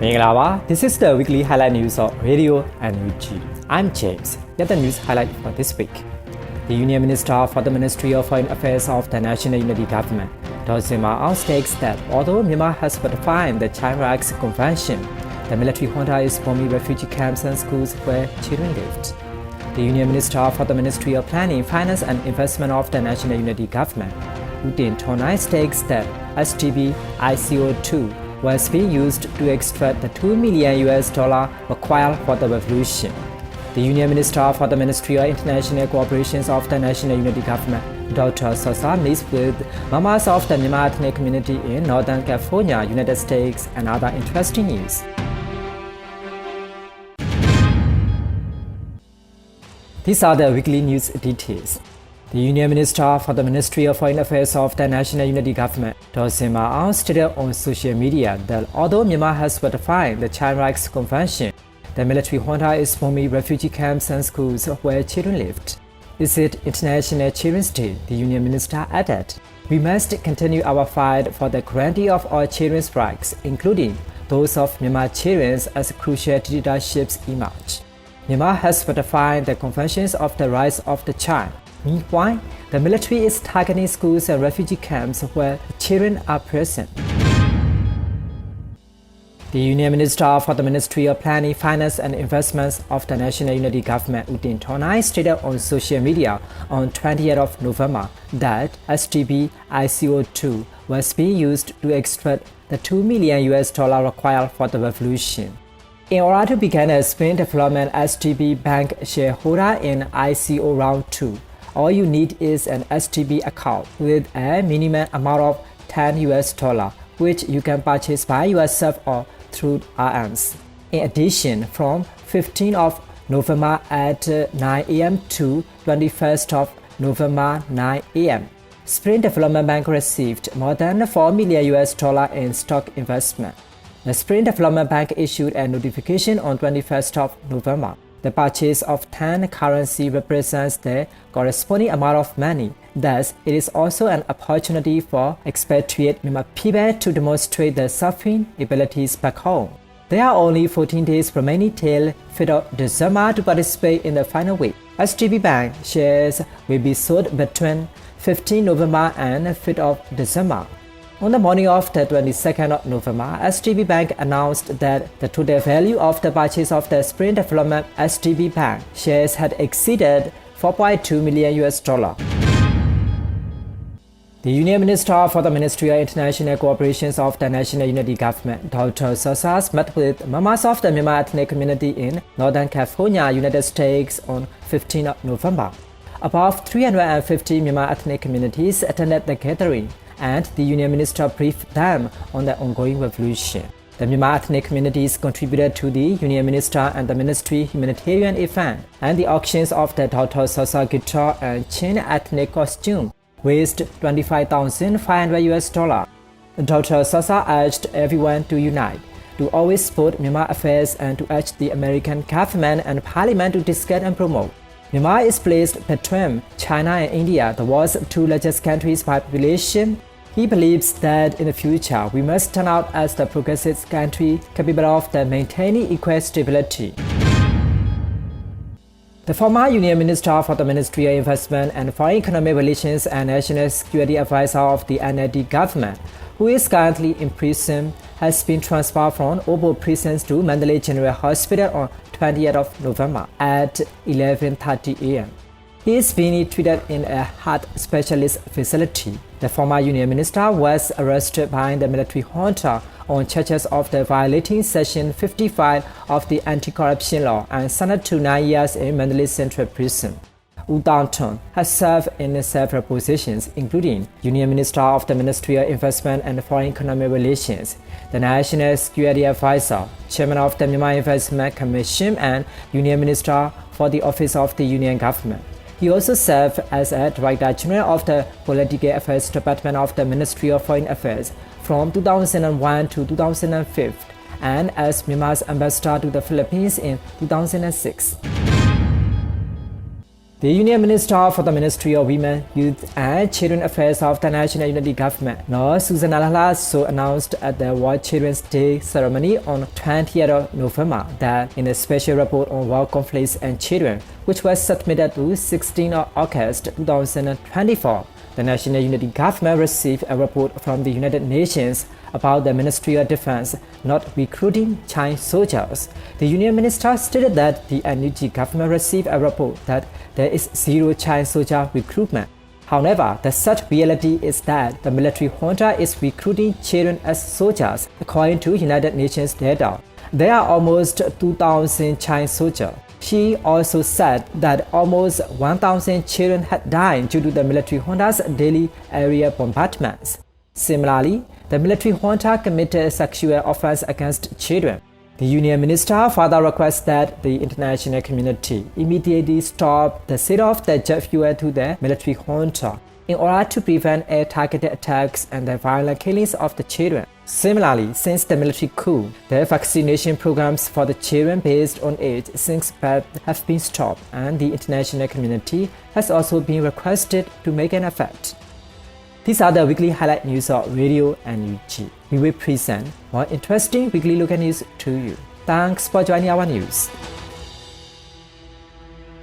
Mingalaba, this is the weekly highlight news of Radio and UG. I'm James. Get the news highlight for this week. The Union Minister for the Ministry of Foreign Affairs of the National Unity Government, m.CDMMyanmar, states that although Myanmar has ratified the Child Rights Convention, the military junta is bombing refugee camps and schools where children lived. The Union Minister for the Ministry of Planning, Finance and Investment of the National Unity Government, states that STB ICO2 was being used to extract the $2 million required for the revolution. The Union Minister for the Ministry of International Cooperation of the National Unity Government, Dr. Sosa, meets with members of the Myanmar ethnic community in Northern California, United States, and other interesting news. These are the weekly news details. The Union Minister for the Ministry of Foreign Affairs of the National Unity Government, m.CDMMyanmar, stated on social media that although Myanmar has ratified the Child Rights Convention, the military junta is bombing refugee camps and schools where children lived. Is it International Children's Day? The Union Minister added, "We must continue our fight for the guarantee of all children's rights, including those of Myanmar children, as crucial dictatorships emerge. Myanmar has ratified the Conventions of the Rights of the Child. Meanwhile, the military is targeting schools and refugee camps where children are present." The Union Minister for the Ministry of Planning, Finance and Investments of the National Unity Government, stated on social media on 20th of November that STB ICO2 was being used to extract the $2 million required for the revolution. In order to begin a spring development STB bank shareholder in ICO Round 2, all you need is an STB account with a minimum amount of $10, which you can purchase by yourself or through RMs. In addition, from 15th of November at 9 a.m. to 21st of November 9 a.m., Spring Development Bank received more than $4 million in stock investment. The Spring Development Bank issued a notification on 21st of November. The purchase of 10 currency represents the corresponding amount of money. Thus, it is also an opportunity for expatriate Myanmar people to demonstrate their surfing abilities back home. There are only 14 days remaining till 5th of December to participate in the final week. STB Bank shares will be sold between 15 November and 5th of December. On the morning of the 22nd of November, STB Bank announced that the total value of the purchase of the Spring Development STB Bank shares had exceeded $4.2 million. The Union Minister for the Ministry of International Cooperation of the National Unity Government, Dr. Sosa, met with members of the Myanmar ethnic community in Northern California, United States on 15th of November. Above 350 Myanmar ethnic communities attended the gathering, and the Union Minister briefed them on the ongoing revolution. The Myanmar ethnic communities contributed to the Union Minister and the Ministry humanitarian event, and the auctions of the Dr. Sosa guitar and Chin ethnic costume raised $25,500. Dr. Sosa urged everyone to unite, to always support Myanmar affairs, and to urge the American government and Parliament to discuss and promote. Myanmar is placed between China and India, the world's two largest countries by population. He believes that in the future, we must turn out as the progressive country capable of maintaining equal stability. The former Union Minister for the Ministry of Investment and Foreign Economic Relations and National Security Advisor of the NLD government, who is currently in prison, has been transferred from Obo Prisons to Mandalay General Hospital on 20th of November at 11:30 a.m. He is being treated in a heart specialist facility. The former Union Minister was arrested by the military junta on charges of violating Section 55 of the Anti-Corruption Law and sentenced to 9 years in Mandalay Central Prison. U Thong has served in several positions, including Union Minister of the Ministry of Investment and Foreign Economic Relations, the National Security Advisor, Chairman of the Myanmar Investment Commission, and Union Minister for the Office of the Union Government. He also served as a Director General of the Political Affairs Department of the Ministry of Foreign Affairs from 2001 to 2005, and as Myanmar's ambassador to the Philippines in 2006. The Union Minister for the Ministry of Women, Youth and Children Affairs of the National Unity Government, Nor Susan Alala, so announced at the World Children's Day ceremony on 20th of November that in a special report on war conflicts and children, which was submitted to 16th of August 2024, the National Unity Government received a report from the United Nations about the Ministry of Defense not recruiting child soldiers. The Union Minister stated that the NUG government received a report that there is zero child soldier recruitment. However, the such reality is that the military junta is recruiting children as soldiers, according to United Nations data. There are almost 2,000 child soldiers. She also said that almost 1,000 children had died due to the military junta's daily area bombardments. Similarly, the military junta committed sexual offense against children. The Union Minister further requests that the international community immediately stop the sale of the jet fuel to the military junta in order to prevent air-targeted attacks and the violent killings of the children. Similarly, since the military coup, the vaccination programs for the children based on age since birth have been stopped, and the international community has also been requested to make an effort. These are the weekly highlight news of Radio NUG. We will present more interesting weekly local news to you. Thanks for joining our news.